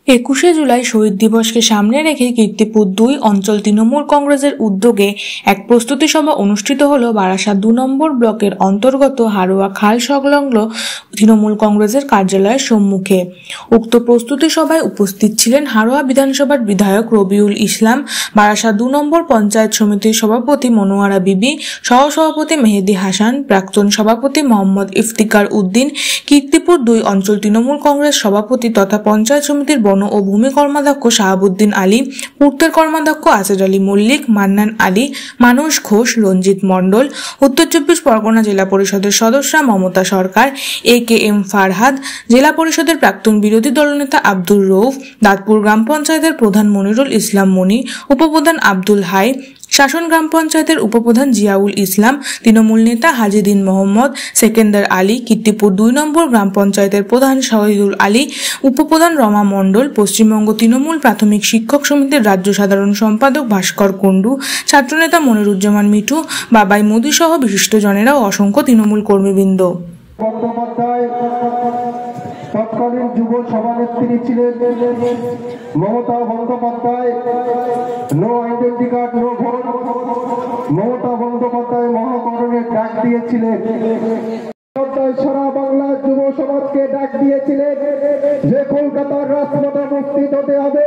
21শে জুলাই শহীদ দিবসকে সামনে রেখে কীর্তিপুর ২ অঞ্চল তৃণমূল কংগ্রেসের উদ্যোগে এক প্রস্তুতি সভা অনুষ্ঠিত হলো বারাসাত ২ নম্বর ব্লকের অন্তর্গত হারোয়া খাল সংলগ্ন তৃণমূল কংগ্রেসের কার্যালয়ের সম্মুখে। উক্ত প্রস্তুতি সভায় উপস্থিত ছিলেন হারোয়া বিধানসভার বিধায়ক রবিউল ইসলাম, বারাসাত ২ নম্বর পঞ্চায়েত সমিতির সভাপতি মনোয়ারা বিবি, সহসভাপতি মেহেদি হাসান, প্রাক্তন সভাপতি মোহাম্মদ ইফতিকার উদ্দিন, কীর্তিপুর ২ অঞ্চল তৃণমূল কংগ্রেস সভাপতি তথা পঞ্চায়েত সমিতির বন ও ভূমি কর্মাধ্যক্ষ শাহাবুদ্দিন আলী, পূর্তের কর্মাধ্যক্ষ আসেদ আলী মল্লিক, মান্নান আলী, মানস ঘোষ, রঞ্জিত মণ্ডল, উত্তর ২৪ পরগনা জেলা পরিষদের সদস্যা মমতা সরকার, AKM ফারহাদ, জেলা পরিষদের প্রাক্তন বিরোধী দলনেতা আব্দুর রউফ, দাঁতপুর গ্রাম পঞ্চায়েতের প্রধান মনিরুল ইসলাম মনি, উপপ্রধান আব্দুল হাই, শাসন গ্রাম পঞ্চায়েতের উপপ্রধান জিয়াউল ইসলাম, তৃণমূল নেতা হাজিদিন মোহাম্মদ, সেকেন্দার আলী, কীর্তিপুর ২ নম্বর গ্রাম পঞ্চায়েতের প্রধান শহীদুল আলী, উপপ্রধান রমা মণ্ডল, পশ্চিমবঙ্গ তৃণমূল প্রাথমিক শিক্ষক সমিতির রাজ্য সাধারণ সম্পাদক ভাস্কর কুণ্ডু, ছাত্রনেতা মনিরুজ্জামান মিঠু, বাবাই মোদি সহ বিশিষ্টজনেরা ও অসংখ্য তৃণমূল কর্মীবৃন্দ। তৎকালীন যুব সভানেত্রী ছিলেন Mamata Bandyopadhyay. No identity card no vote. Mamata Bandyopadhyay মহাকরণের ডাক দিয়েছিলেন। সারা বাংলার যুব সমাজকে ডাক দিয়েছিলেন যে কলকাতার রাজপথে মুক্তি হতে হবে।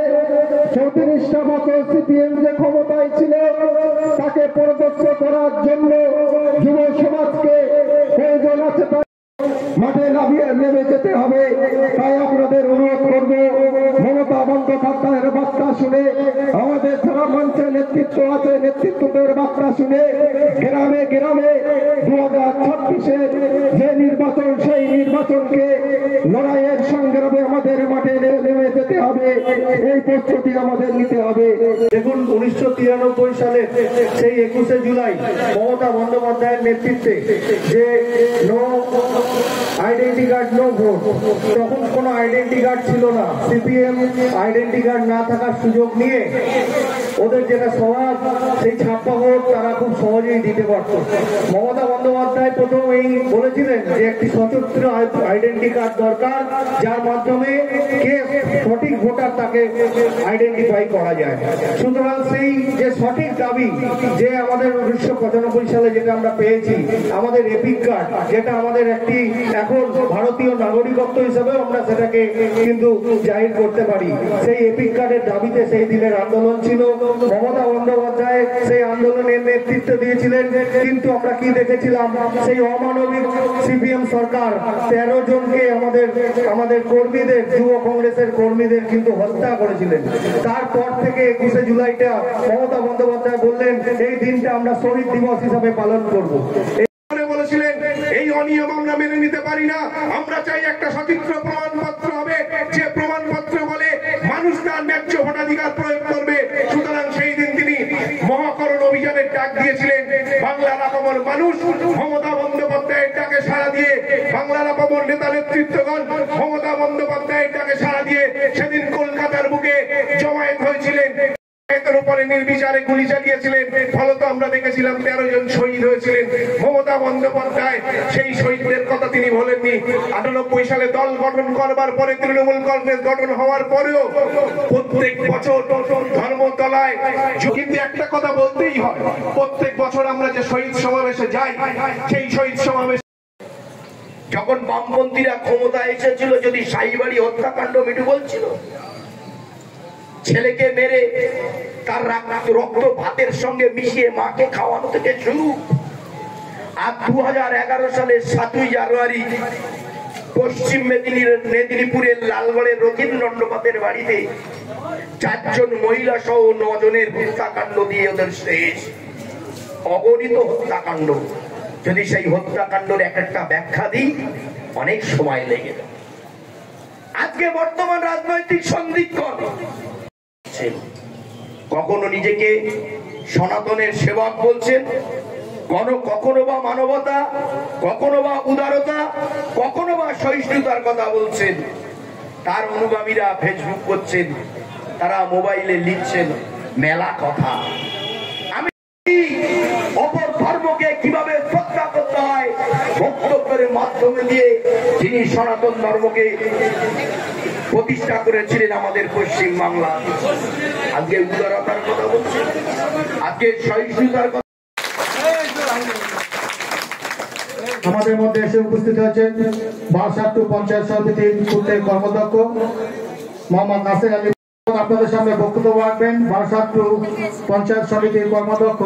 34টা বছর CPM যে ক্ষমতায় ছিল তাকে পরাস্ত করার জন্য যুব সমাজকে প্রয়োজন আছে, মাঠে নেমে যেতে হবে। তাই আপনাদের অনুরোধ করব, মমতা বন্দ্যোপাধ্যায়ের বার্তা শুনে, আমাদের যারা মঞ্চে নেতৃত্ব আছে নেতৃত্বদের বার্তা শুনে গ্রামে গ্রামে 2026-এ যে নির্বাচন, সেই নির্বাচনকে লড়াইয়ের সংগ্রামে আমাদের মাঠে নেমে যেতে হবে। এই প্রস্তুতি আমাদের নিতে হবে। দেখুন, 1993 সালে সেই 21শে জুলাই মমতা বন্দ্যোপাধ্যায়ের নেতৃত্বে যে no identity card no vote, তখন কোনো আইডেন্টি কার্ড ছিল না। CPM আইডেন্টি কার্ড না থাকার সুযোগ নিয়ে ওদের যেটা স্বভাব, সেই ছাপ্পা ভোট তারা খুব সহজেই দিতে পারত। মমতা বন্দ্যোপাধ্যায় প্রথমেই বলেছিলেন যে একটি স্বতন্ত্র আইডেন্টি কার্ড দরকার, যার মাধ্যমে কে সঠিক ভোটার তাকে আইডেন্টিফাই করা যায়। সুতরাং সেই যে সঠিক দাবি, যে আমাদের 1995 সালে যেটা আমরা পেয়েছি, আমাদের এপিক কার্ড, যেটা আমাদের একটি এখন ভারতীয় নাগরিকত্ব হিসেবে আমরা সেটাকে কিন্তু জাহির করতে পারি, সেই এপিক কার্ডের দাবিতে সেই দিনের আন্দোলন ছিল। মমতা বন্দ্যোপাধ্যায় সেই আন্দোলনের নেতৃত্ব দিয়েছিলেন। কিন্তু আমরা কি দেখেছিলাম, সেই অমানবিক CPM সরকার 13 জনকে আমাদের কর্মীদের, যুব কংগ্রেসের কর্মীদের কিন্তু হত্যা করেছিলেন। তারপর থেকে 21শে জুলাইটা মমতা বন্দ্যোপাধ্যায় বললেন এই দিনটা আমরা শহীদ দিবস হিসাবে পালন করব। বলেছিলেন এই অনিয়ম আমরা মেনে নিতে পারি না, আমরা চাই একটা সচিত্র প্রমাণপত্র হবে, যে প্রমাণপত্র বলে মানুষ তার ন্যায্য ভোটাধিকার প্রয়োগ করবে। সুতরাং সেই দিন তিনি মহাকরণ অভিযানের ডাক দিয়েছিলেন। বাংলার আপামর মানুষ মমতা বন্দ্যোপাধ্যায়ের ডাকে সাড়া দিয়ে, বাংলার আপামর নেতা নেতৃত্বগণ মমতা বন্দ্যোপাধ্যায়ের ডাকে সাড়া দিয়ে সেদিন কলকাতার বুকে জমায়েত হয়েছিলেন। উপরে নির্বিচারে গুলি চালিয়েছিলেন, ফলত আমরা দেখেছিলাম 13 জন শহীদ হয়েছিলেন। মমতা বন্দ্যোপাধ্যায় সেই শহীদদের কথা তিনি বলেননি। 98 সালে দল গঠন করবার পরে, তৃণমূল কংগ্রেস গঠন হওয়ার পরেও প্রত্যেক বছর ধর্মতলায়, কিন্তু একটা কথা বলতেই হয়, প্রত্যেক বছর আমরা যে শহীদ সমাবেশে যাই, সেই শহীদ সমাবেশ যখন বামপন্থীরা ক্ষমতা এসেছিল, যদি শাহীবাড়ি হত্যাকাণ্ড মিটু বলছিল, ছেলেকে মেরে তার রক্ত ভাতের সঙ্গে মিশিয়ে মাকে খাওয়ানো থেকে শুরু। আর 2011 সালের 7ই জানুয়ারি পশ্চিম মেদিনীপুরের লালগড়ের রথীন দণ্ডপাতের বাড়িতে 4 জন মহিলা সহ 9 জনের হত্যাকাণ্ড দিয়ে ওদের শেষ। অগণিত হত্যাকাণ্ড, যদি সেই হত্যাকাণ্ডের একটা ব্যাখ্যা দিই অনেক সময় লেগে যাবে। আজকে বর্তমান রাজনৈতিক সন্ধিক্ষণ, কখনো নিজেকে সনাতনের সেবক বলছেন, কখনো বা মানবতা, কখনো বা উদারতা, কখনো বা সহিষ্ণুতার কথা বলছেন। তার অনুগামীরা ফেসবুক করছেন, তারা মোবাইলে লিখছেন মেলা কথা। আমি অপর ধর্মকে কিভাবে শ্রদ্ধা করতে হয় বক্তব্যের মাধ্যমে দিয়ে যিনি সনাতন ধর্মকে প্রতিষ্ঠা করেছিলেন আমাদের পশ্চিম বাংলা। আজকে উদারতার কথা বলছি, আজকে সহিষ্ণুতার কথা। আমাদের মধ্যে এসে উপস্থিত হয়েছেন বারাসাত পঞ্চায়েত সমিতির পূর্তের কর্মদক্ষ মোহাম্মদ নাসির আলী। আপনাদের সামনে বক্তব্য রাখবেন বারাসাত পঞ্চায়েত সমিতির কর্মদক্ষ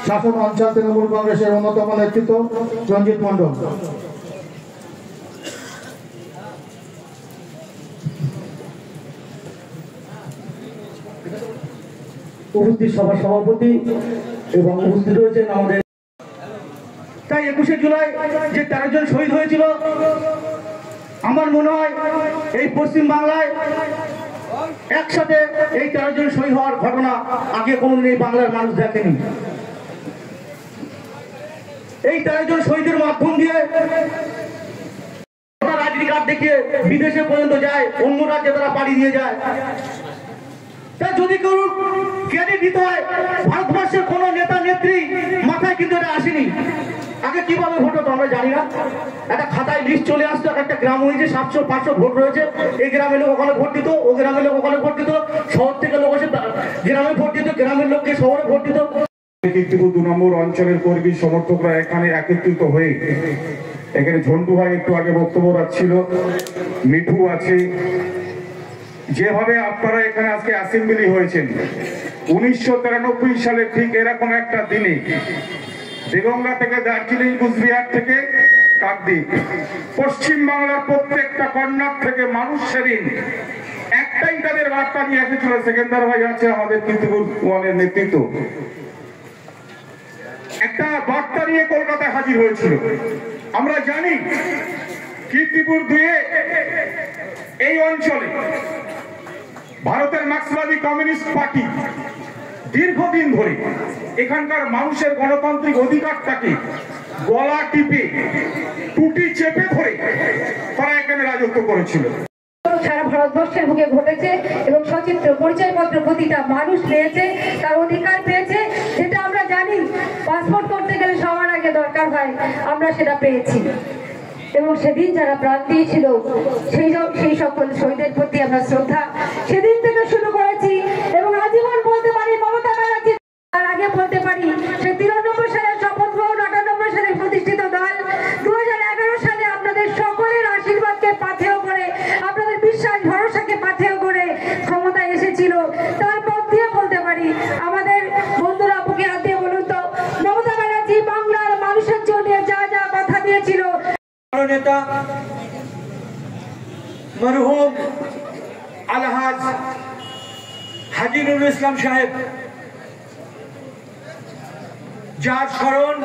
শাসন অঞ্চল তৃণমূল কংগ্রেসের অন্যতম নেতৃত্ব রঞ্জিত মণ্ডল। উপস্থিত সভা সভাপতি এবং উপস্থিত রয়েছেন আমাদের। তাই 21শে জুলাই যে 13 জন শহীদ হয়েছিল, আমার মনে হয় এই পশ্চিম বাংলায় একসাথে এই 13 জন শহীদ হওয়ার ঘটনা আগে কোনোদিন এই বাংলার মানুষ দেখেনি। এই 13 জন শহীদের মাধ্যম দিয়ে আইডি কার্ড দেখিয়ে বিদেশে পর্যন্ত যায়, অন্য রাজ্যে তারা পাড়ি দিয়ে যায়। তা যদি কেউ ক্রেডিট দিতে হয়, ভারতবর্ষের কোন নেতা নেত্রী মাথায় কিন্তু এটা আসেনি। আগে কিভাবে ভোট হতো আমরা জানি না, একটা খাতায় লিস্ট চলে আসতো, একটা গ্রাম হয়েছে 700-500 ভোট রয়েছে, এই গ্রামের লোক ওখানে ভোট দিত, ও গ্রামের লোক ওখানে ভোট দিত, শহর থেকে লোক এসে গ্রামে ভোট দিত, গ্রামের লোককে শহরে ভোট দিত। কীর্তিপুর 2 নম্বর অঞ্চলের কর্মী সমর্থকরা এখানে একত্রিত হয়ে, এখানে ঝন্টু ভাই একটু আগে বক্তব্য রাখছিল, মিঠু আছে, যেভাবে আপনারা এখানে আজকে অ্যাসেম্বলি হয়েছেন 1993 সালে ঠিক এরকম একটা দিনে দেগঙ্গা থেকে দার্জিলিং, কুচবিহার থেকে কাকদ্বীপ, পশ্চিম বাংলার প্রত্যেকটা কর্নার থেকে মানুষ সেদিন একটাই তাদের বার্তা নিয়ে এসেছিল। সেকেন্দার ভাই আছে আমাদের কীর্তিপুর 1-এর নেতৃত্ব, একটা বার্তা নিয়ে কলকাতায় হাজির হয়েছিল। আমরা জানি কীর্তিপুর 2-এ এই অঞ্চলে ভারতের মার্ক্সবাদী কমিউনিস্ট পার্টি দীর্ঘদিন ধরে এখানকার মানুষের গণতান্ত্রিক অধিকারটাকে গলা টিপে টুটি চেপে ধরে তারা এখানে রাজত্ব করেছিল। সারা ভারতবর্ষের বুকে ঘটেছে এবং সচিত্র পরিচয়পত্র প্রতিটা মানুষ পেয়েছে, তার অধিকার পেয়েছে, যেটা আমরা জানি পাসপোর্ট করতে গেলে সবার আগে দরকার হয়, আমরা সেটা পেয়েছি। এবং সেদিন যারা প্রাণ দিয়েছিল সেই সকল শহীদের প্রতি আমরা শ্রদ্ধা সেদিন থেকে শুরু করেছি এবং আজীবন বলতে পারি মমতা ব্যানার্জি। তার আগে বলতে পারি সে 93 সালের শপথ গ্রহণ, 98 সালে প্রতিষ্ঠিত দল 2011 সালে আপনাদের সকলের আশীর্বাদকে পাথেয় করে, আপনাদের বিশ্বাস ভরসাকে পাথেয় করে ক্ষমতায় এসেছিল। তারপর দিয়ে বলতে পারি আমাদের বন্ধুরা বুকে হাত দিয়ে বলুন তো, মমতা ব্যানার্জি বাংলার মানুষের জন্য যা যা কথা দিয়েছিল। নেতা মরহুম আলহাজ হাজী নুরুল ইসলাম সাহেব, যার স্মরণ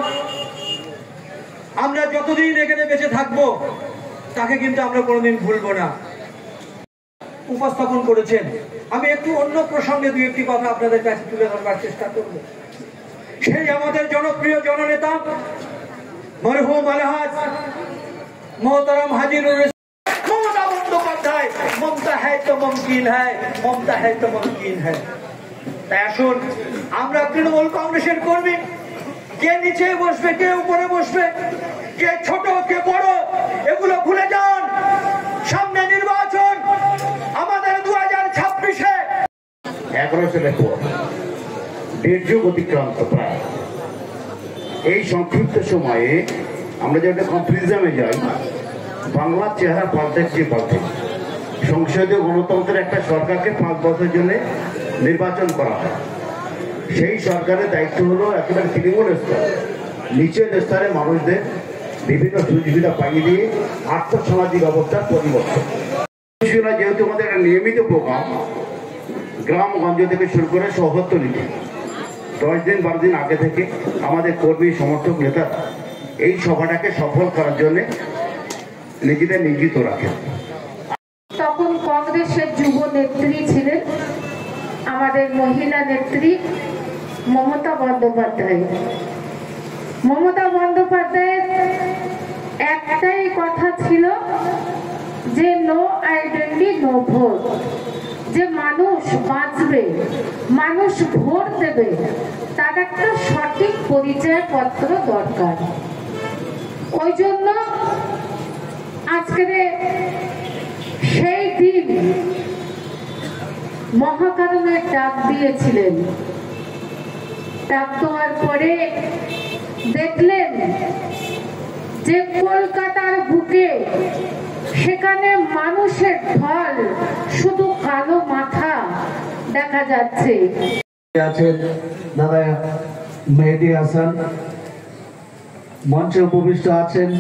আমরা যতদিন এখানে বেঁচে থাকবো তাকে কিন্তু আমরা কোনোদিন ভুলবো না, উপস্থাপন করেছেন। আমি একটু অন্য প্রসঙ্গে 2-1টি কথা আপনাদের কাছে তুলে ধরবার চেষ্টা করব। সেই আমাদের জনপ্রিয় জননেতা মরহুম আলহাজ मोहतरम हाजी ममता बंदोपाध्याय, ममता है तो मुमकिन है, ममता है तो मुमकिन है। তাই আসুন আমরা তৃণমূল কংগ্রেসের কর্মী, কে নিচে বসবে, কে উপরে বসবে, কে ছোট কে বড়, এগুলো ভুলে যান। সামনে নির্বাচন আমাদের 2026-এ। 11 সালের পর 1.5 যুগ অতিক্রান্ত প্রায়। এই সংক্ষিপ্ত সময়ে আমরা যেটা কনফিউশনে যাই, বাংলার চেহারা পাল্টেছে। সংসদীয় গণতন্ত্রের একটা সরকারকে 5 বছরের জন্য নির্বাচন করা হয়। সেই সরকারের দায়িত্ব হলো একেবারে তৃণমূল স্তর, নিচের স্তরে মানুষদের বিভিন্ন সুবিধা পাইয়ে দিয়ে আর্থসামাজিক অবস্থার পরিবর্তন। যেহেতু আমাদের একটা নিয়মিত প্রোগ্রাম, গ্রামগঞ্জ থেকে শুরু করে শহরতলিতে 10 দিন 12 দিন আগে থেকে আমাদের কর্মী সমর্থক নেতা এই সভাটাকে সফল করার জন্য নিজেদের নিয়োজিত রাখেন। তখন কংগ্রেসের যুব নেত্রী ছিলেন আমাদের মহিলা নেত্রী মমতা বন্দ্যোপাধ্যায়। মমতা বন্দ্যোপাধ্যায়ের একটাই কথা ছিল যে নো আইডেন্টি নো ভোট, যে মানুষ বাঁচবে, মানুষ ভোট দেবে, তার একটা সঠিক পরিচয়পত্র দরকার। ওই জন্য আজকের সেই দিন মহাকারণের ডাক দিয়েছিলেন। ডাক দেওয়ার পরে দেখলেন যে কলকাতার বুকে সেখানে মানুষের ঢল, শুধু কালো মাথা দেখা যাচ্ছে। আছেন দাদা মেহেদি হাসান, মঞ্চে উপবিষ্ট আছেন।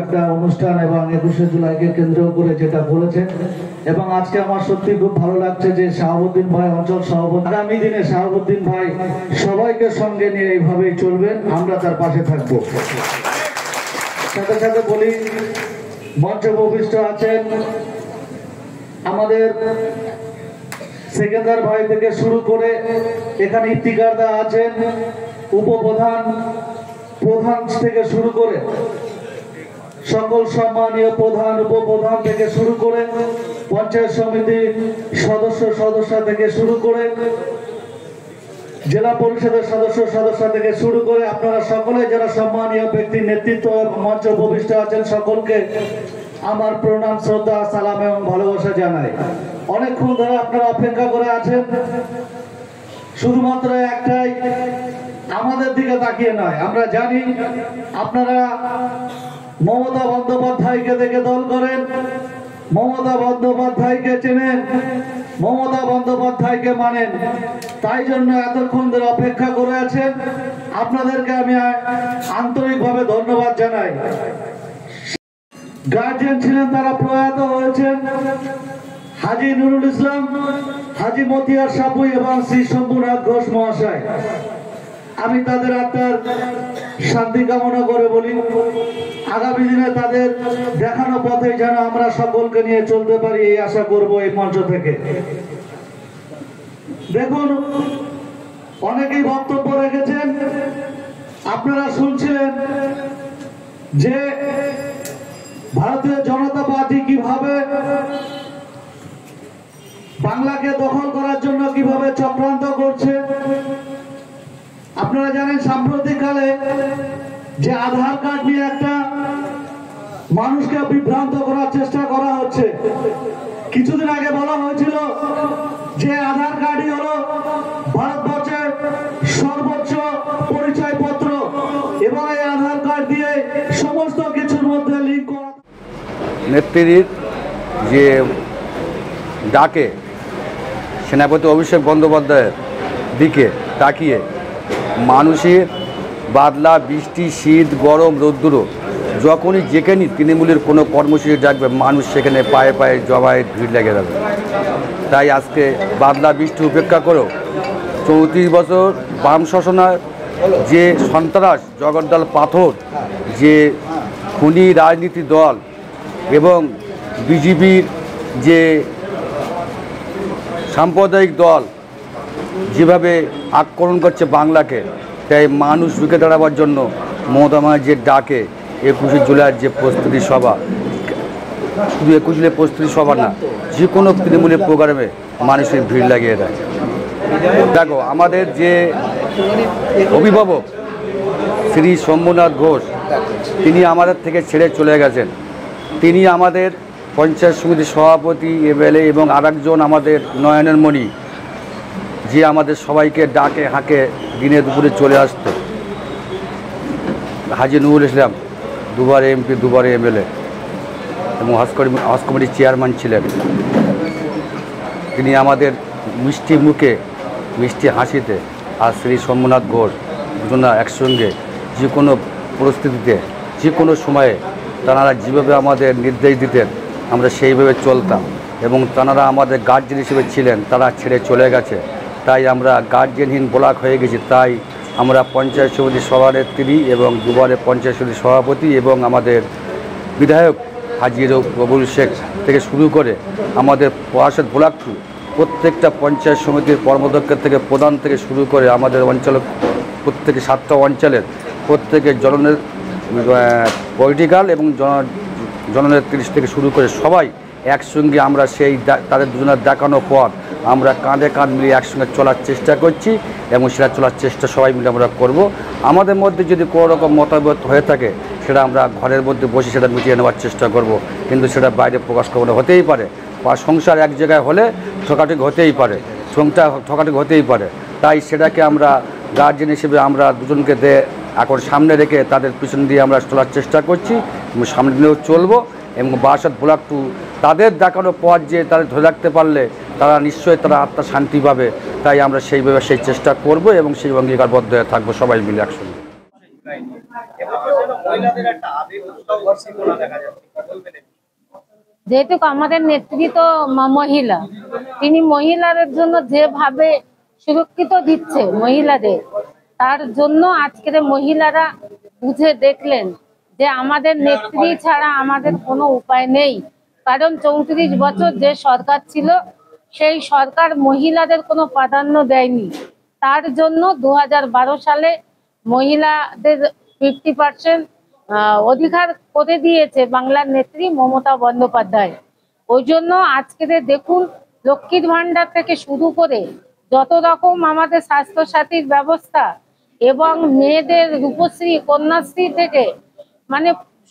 একটা অনুষ্ঠান এবং 21শে জুলাইকে কেন্দ্র করে যেটা বলেছেন, এবং আজকে আমার সত্যি খুব ভালো লাগছে যে শাহাবুদ্দিন ভাই অঞ্চল সভাপতি, আগামী দিনে শাহাবুদ্দিন ভাই সবাইকে সঙ্গে নিয়ে এইভাবেই চলবেন, আমরা তার পাশে থাকবো। সাথে সাথে বলি, মঞ্চে উপবিষ্ট আছেন আমাদের সেকেন্দার ভাই থেকে শুরু করে এখানে ইফতিকারদা আছেন, উপপ্রধান, প্রধান থেকে শুরু করে সকল সম্মানীয় প্রধান, উপপ্রধান থেকে শুরু করে পঞ্চায়েত সমিতির সদস্য থেকে শুরু করে জেলা পরিষদের সদস্য থেকে শুরু করে আপনারা সকলে যারা সম্মানীয় ব্যক্তির নেতৃত্ব মঞ্চে উপবিষ্ট আছেন, সকলকে আমার প্রণাম, শ্রদ্ধা, সালাম এবং ভালোবাসা জানাই। অনেকক্ষণ ধরে আপনারা অপেক্ষা করে আছেন, শুধুমাত্র একটাই, আমাদের দিকে তাকিয়ে নয়। আমরা জানি আপনারা মমতা বন্দ্যোপাধ্যায়কে দেখে দল করেন, মমতা বন্দ্যোপাধ্যায়কে চেনেন, মমতা বন্দ্যোপাধ্যায়কে মানেন, তাই জন্য এতক্ষণ ধরে অপেক্ষা করে আছেন। আপনাদেরকে আমি আন্তরিকভাবে ধন্যবাদ জানাই। গার্জিয়ান ছিলেন, তারা প্রয়াত হয়েছেন, হাজী নুরুল ইসলাম, হাজী মতিয়ার সাপুই এবং শ্রী শম্ভুনাথ ঘোষ মহাশয়। আমি তাদের আত্মার শান্তি কামনা করে বলি, আগামী দিনে তাদের দেখানো পথে যেন আমরা সকলকে নিয়ে চলতে পারি, এই আশা করব এই মঞ্চ থেকে। দেখুন, অনেকেই বক্তব্য রেখেছেন, আপনারা শুনছিলেন যে ভারতীয় জনতা পার্টি কিভাবে বাংলাকে দখল করার জন্য কিভাবে চক্রান্ত করছে। আপনারা জানেন সাম্প্রতিককালে যে আধার কার্ড নিয়ে একটা মানুষকে বিভ্রান্ত করার চেষ্টা করা হচ্ছে। কিছুদিন আগে বলা হয়েছিল যে আধার কার্ডই হলো ভারতবর্ষের সর্বোচ্চ পরিচয়পত্র, এবং এই আধার কার্ড দিয়ে সমস্ত কিছুর মধ্যে লিঙ্ক করা। নেত্রীর যে ডাকে সেনাপতি অভিষেক বন্দ্যোপাধ্যায়ের দিকে তাকিয়ে মানুষের বাদলা, বৃষ্টি, শীত, গরম, রৌদ্র, যখনই যেখানেই তৃণমূলের কোনো কর্মসূচি ডাকবে, মানুষ সেখানে পায়ে পায়ে জমায়েত ভিড় লেগে যাবে। তাই আজকে বাদলা বৃষ্টি উপেক্ষা করেও 34 বছর বাম শাসনার যে সন্ত্রাস, জগদ্দল পাথর, যে খুনি রাজনীতি দল এবং বিজেপির যে সাম্প্রদায়িক দল যেভাবে আক্রমণ করছে বাংলাকে, তাই মানুষ রুখে দাঁড়াবার জন্য মমতা ব্যানার্জির ডাকে 21শে জুলাইয়ের যে প্রস্তুতি সভা, শুধু 21 জুলাই প্রস্তুতি সভা না, যে কোনো তৃণমূলের প্রোগ্রামে মানুষের ভিড় লাগিয়ে দেয়। দেখো, আমাদের যে অভিভাবক শ্রী শম্ভুনাথ ঘোষ, তিনি আমাদের থেকে ছেড়ে চলে গেছেন। তিনি আমাদের পঞ্চায়েত সমিতির সভাপতি, এমএলএ এবং আরেকজন আমাদের নয়নের মণি, যে আমাদের সবাইকে ডাকে হাঁকে দিনে দুপুরে চলে আসত। হাজী নুরুল ইসলাম দুবার এমপি, দুবার এমএলএ এবং হজ কমিটির চেয়ারম্যান ছিলেন। তিনি আমাদের মিষ্টি মুখে, মিষ্টি হাসিতে, আর শ্রী শম্ভুনাথ ঘোষ দুজনা একসঙ্গে যে কোনো পরিস্থিতিতে, যে কোনো সময়ে তাঁরা যেভাবে আমাদের নির্দেশ দিতেন আমরা সেইভাবে চলতাম, এবং তাঁরা আমাদের গার্জিয়ান হিসেবে ছিলেন। তারা ছেড়ে চলে গেছে, তাই আমরা গার্জিয়ানহীন ব্লক হয়ে গেছি। তাই আমরা পঞ্চায়েত সমিতির সভানেত্রী এবং দুবারের পঞ্চায়েত সমিতির সভাপতি এবং আমাদের বিধায়ক হাজী রবুল শেখ থেকে শুরু করে আমাদের পরাশদ ব্লক প্রত্যেকটা পঞ্চায়েত সমিতির কর্মদক্ষের থেকে প্রধান থেকে শুরু করে আমাদের অঞ্চলের প্রত্যেকে 7টা অঞ্চলের প্রত্যেকের পলিটিক্যাল এবং জননেত্রী থেকে শুরু করে সবাই একসঙ্গে আমরা সেই তাদের দুজনের দেখানো পথ আমরা কাঁধে কাঁধ মিলিয়ে একসঙ্গে চলার চেষ্টা করছি, এবং সেটা চলার চেষ্টা সবাই মিলে আমরা করব। আমাদের মধ্যে যদি কোনো রকম মতামত হয়ে থাকে সেটা আমরা ঘরের মধ্যে বসে সেটা মিটিয়ে নেওয়ার চেষ্টা করব, কিন্তু সেটা বাইরে প্রকাশ করবো না। হতেই পারে বা সংসার এক জায়গায় হলে ঠকাঠকি হতেই পারে, ঠকাঠকি হতেই পারে। তাই সেটাকে আমরা গার্জেন হিসেবে আমরা দুজনকে এখন সামনে রেখে তাদের পিছন দিয়ে আমরা চলার চেষ্টা করছি এবং সামনে দিয়েও চলবো। এবং বারাসাত ব্লক 2 তাদের দেখানো পথ যে তাদের ধরে রাখতে পারলে তারা নিশ্চয়ই তারা আত্মা শান্তি পাবে। তাই আমরা সেইভাবে সেই চেষ্টা করব এবং সেই অঙ্গীকারবদ্ধ হয়ে থাকবো সবাই মিলে একসঙ্গে। যেহেতু আমাদের নেত্রী তো মহিলা, তিনি মহিলাদের জন্য যেভাবে সুরক্ষিত দিচ্ছে মহিলাদের, তার জন্য আজকের মহিলারা বুঝে দেখলেন যে আমাদের নেত্রী ছাড়া আমাদের কোনো উপায় নেই। কারণ 34 বছর যে সরকার ছিল সেই সরকার মহিলাদের কোনো প্রাধান্য দেয়নি। তার জন্য 2012 সালে মহিলাদের 50% অধিকার করে দিয়েছে বাংলার নেত্রী মমতা বন্দ্যোপাধ্যায়। ওই জন্য আজকে দেখুন লক্ষ্মীর ভান্ডার থেকে শুরু করে যত রকম আমাদের স্বাস্থ্যসাথীর ব্যবস্থা এবং মেয়েদের রূপশ্রী কন্যাশ্রী থেকে মানে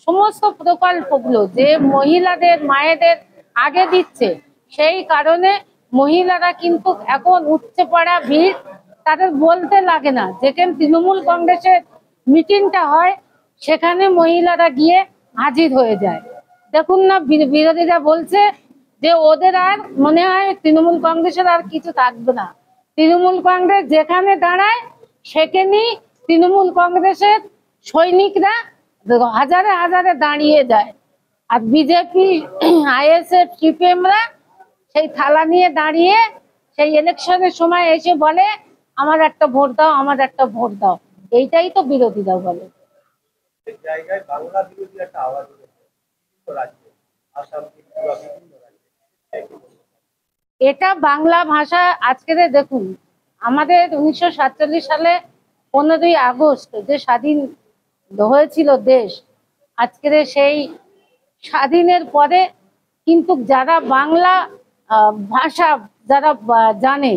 সমস্ত প্রকল্পগুলো যে মহিলাদের মায়েদের আগে দিচ্ছে, সেই কারণে মহিলারা কিন্তু এখন উঠছে পড়া ভিড়, তাদের বলতে লাগে না। যেখানে তৃণমূল কংগ্রেসের মিটিংটা হয় সেখানে মহিলারা গিয়ে হাজির হয়ে যায়। দেখুন না, বিরোধীরা বলছে যে ওদের আর মনে হয় তৃণমূল কংগ্রেসের আর কিছু থাকবে না। তৃণমূল কংগ্রেস যেখানে দাঁড়ায় সেখানেই তৃণমূল কংগ্রেসের সৈনিকরা হাজারে হাজারে দাঁড়িয়ে যায়, আর বিজেপি আইএসএফ সিপিএমরা সেই থালা নিয়ে দাঁড়িয়ে সেই ইলেকশনের সময় এসে বলে আমার একটা ভোট দাও, আমার একটা ভোট দাও। এইটাই তো বিরোধীরা বলে। এটা বাংলা ভাষা আজকে দেখুন আমাদের 1947 সালে 15ই আগস্ট যে স্বাধীন হয়েছিল দেশ, আজকের সেই স্বাধীনের পরে কিন্তু যারা বাংলা ভাষা যারা জানে,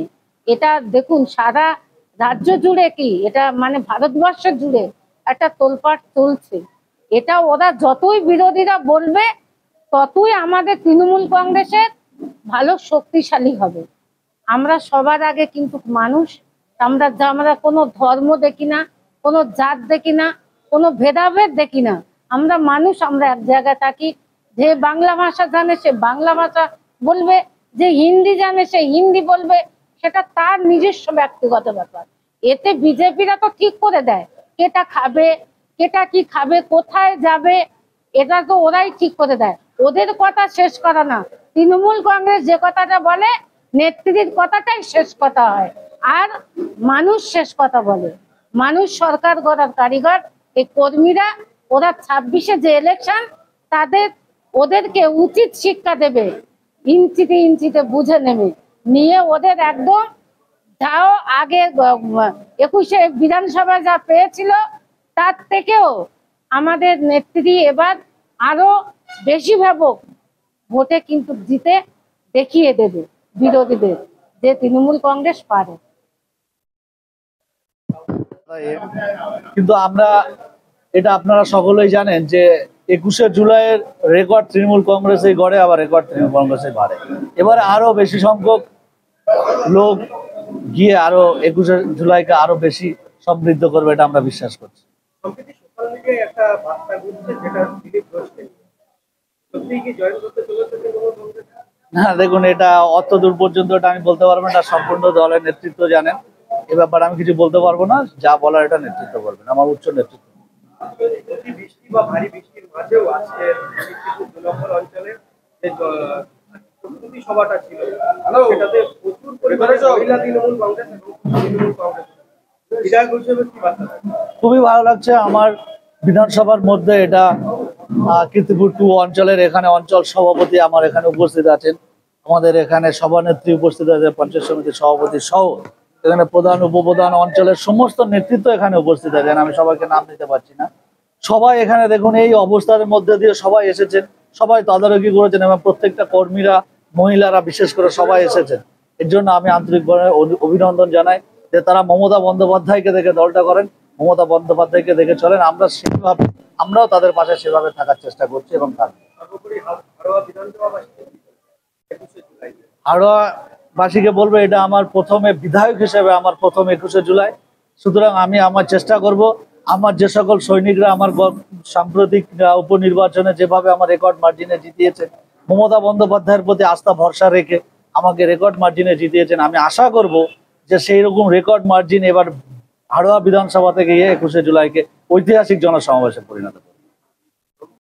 এটা দেখুন সারা রাজ্য জুড়ে কি এটা মানে ভারতবর্ষ জুড়ে একটা তোলপাড় চলছে। এটা ওরা যতই বিরোধীরা বলবে ততই আমাদের তৃণমূল কংগ্রেসের ভালো শক্তিশালী হবে। আমরা সবার আগে কিন্তু মানুষ, আমরা কোনো ধর্ম দেখি না, কোনো জাত দেখি না, কোনো ভেদাভেদ দেখি না। আমরা মানুষ, আমরা এক জায়গায় থাকি। যে বাংলা ভাষা জানে সে বাংলা ভাষা বলবে, যে হিন্দি জানে সে হিন্দি বলবে, সেটা তার নিজস্ব ব্যক্তিগত ব্যাপার। এতে বিজেপিরা তো ঠিক করে দেয় কেটা খাবে, কেটা কি খাবে, কোথায় যাবে, এটা তো ওরাই ঠিক করে দেয়। ওদের কথা শেষ করা না, তৃণমূল কংগ্রেস যে কথাটা বলে নেত্রীর কথাটাই শেষ কথা হয়, আর মানুষ শেষ কথা বলে। মানুষ সরকার গড়ার কারিগর। এই কর্মীরা ওরা 26-এ যে ইলেকশন, ওদেরকে উচিত শিক্ষা দেবে, ইঞ্চিতে ইঞ্চিতে বুঝে নেবে নিয়ে ওদের একদম যাও আগে 21-এ বিধানসভায় যা পেয়েছিল তার থেকেও আমাদের নেত্রী এবার আরো বেশি ভাবক ভোটে কিন্তু জিতে দেখিয়ে দেবে বিরোধীদের যে তৃণমূল কংগ্রেস পারে। কিন্তু আমরা এটা আপনারা সকলেই জানেন যে 21শে জুলাইয়ের রেকর্ড তৃণমূল কংগ্রেসে গড়ে, আবার রেকর্ড তৃণমূল কংগ্রেসে বাড়ে। এবারে আরো বেশি সংখ্যক লোক গিয়ে আরো 21শে জুলাইকে আরো বেশি সমৃদ্ধ করবে, এটা আমরা বিশ্বাস করছি। না দেখুন, এটা অত দূর পর্যন্ত এটা আমি বলতে পারবো না, সম্পূর্ণ দলের নেতৃত্ব জানেন এ ব্যাপারে, আমি কিছু বলতে পারবো না। যা বলার এটা নেতৃত্ব করবেন, আমার উচ্চ নেতৃত্ব। বৃষ্টি বা ভারী বৃষ্টির মাঝেও আজকে অঞ্চলে সভাটা ছিল, সেটাতে প্রচুর পরিমাণে মহিলা তৃণমূল কংগ্রেস এবং তৃণমূল কংগ্রেস বিধায়ক হিসেবে কি বার্তা? খুবই ভালো লাগছে। আমার বিধানসভার মধ্যে এটা কীর্তিপুর 2 অঞ্চলের এখানে অঞ্চল সভাপতি আমার এখানে উপস্থিত আছেন, আমাদের এখানে সভানেত্রী উপস্থিত আছে, পঞ্চায়েত সমিতির সভাপতি সহ এখানে প্রধান উপপ্রধান অঞ্চলের সমস্ত নেতৃত্ব এখানে উপস্থিত আছেন। আমি সবাইকে নাম দিতে পারছি না। সবাই এখানে দেখুন এই অবস্থার মধ্যে দিয়ে সবাই এসেছেন, সবাই তদারকি করেছেন এবং প্রত্যেকটা কর্মীরা, মহিলারা বিশেষ করে সবাই এসেছেন। এর জন্য আমি আন্তরিকভাবে অভিনন্দন জানাই যে তারা মমতা বন্দ্যোপাধ্যায়কে দেখে দলটা করেন, মমতা বন্দ্যোপাধ্যায়কে দেখে চলেন। আমরা সেইভাবে আমরাও তাদের পাশে সেভাবে থাকার চেষ্টা করছি এবং থাকবো। হাড়োয়াবাসীকে বলবো, এটা আমার প্রথমে বিধায়ক হিসেবে আমার প্রথম 21শে জুলাই। সুতরাং আমি আমার চেষ্টা করব, আমার যে সকল সৈনিকরা আমার সাম্প্রতিক উপনির্বাচনে যেভাবে আমার রেকর্ড মার্জিনে জিতিয়েছে, মমতা বন্দ্যোপাধ্যায়ের প্রতি আস্থা ভরসা রেখে আমাকে রেকর্ড মার্জিনে জিতিয়েছেন, আমি আশা করব যে সেই রকম রেকর্ড মার্জিন এবার হাড়োয়া বিধানসভা থেকে 21শে জুলাইকে ঐতিহাসিক জনসমাবেশে পরিণত করবে।